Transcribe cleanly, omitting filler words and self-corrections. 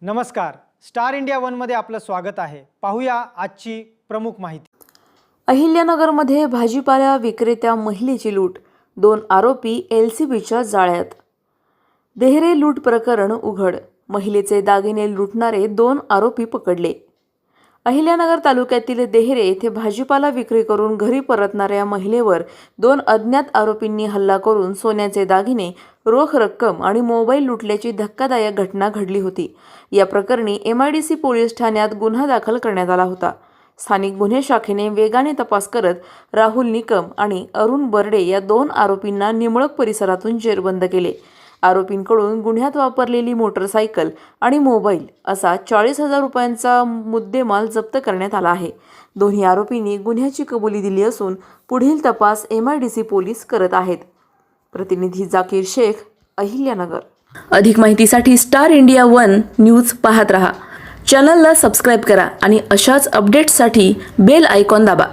नमस्कार, star India वनमध्ये आपलं स्वागत आहे। पाहूया आजची प्रमुख माहिती। अहिल्यानगरमध्ये भाजीपाला विक्रेत्या महिलेची लूट, 2 आरोपी LCBच्या जाळ्यात। देहरे लूट प्रकरण उघड, महिलेचे दागिने लुटणारे 2 आरोपी पकडले। अहिल्यानगर तालुक्यातील देहरे येथे भाजीपाला विक्री करून घरी परतणाऱ्या महिलेवर 2 अज्ञात आरोपींनी हल्ला करून सोन्याचे दागिने, रोख रक्कम आणि मोबाईल लुटल्याची धक्कादायक घटना घडली होती। या प्रकरणी MIDC पोलीस ठाण्यात गुन्हा दाखल करण्यात आला होता। स्थानिक गुन्हे शाखेने वेगाने तपास करत राहुल निकम आणि अरुण बर्डे या 2 आरोपींना निमळक परिसरातून जेरबंद केले। आरोपींकडून गुन्ह्यात वापरलेली मोटरसायकल आणि मोबाईल असा 40,000 रुपयांचा मुद्देमाल जप्त करण्यात आला आहे। दोन्ही आरोपींनी गुन्ह्याची कबुली दिली असून पुढील तपास MIDC पोलीस करत आहेत। प्रतिनिधी जाकीर शेख, अहिल्यानगर। अधिक माहितीसाठी स्टार इंडिया वन न्यूज पाहत रहा। चॅनलला सबस्क्राइब करा आणि अशाच अपडेट्ससाठी बेल आयकॉन दाबा।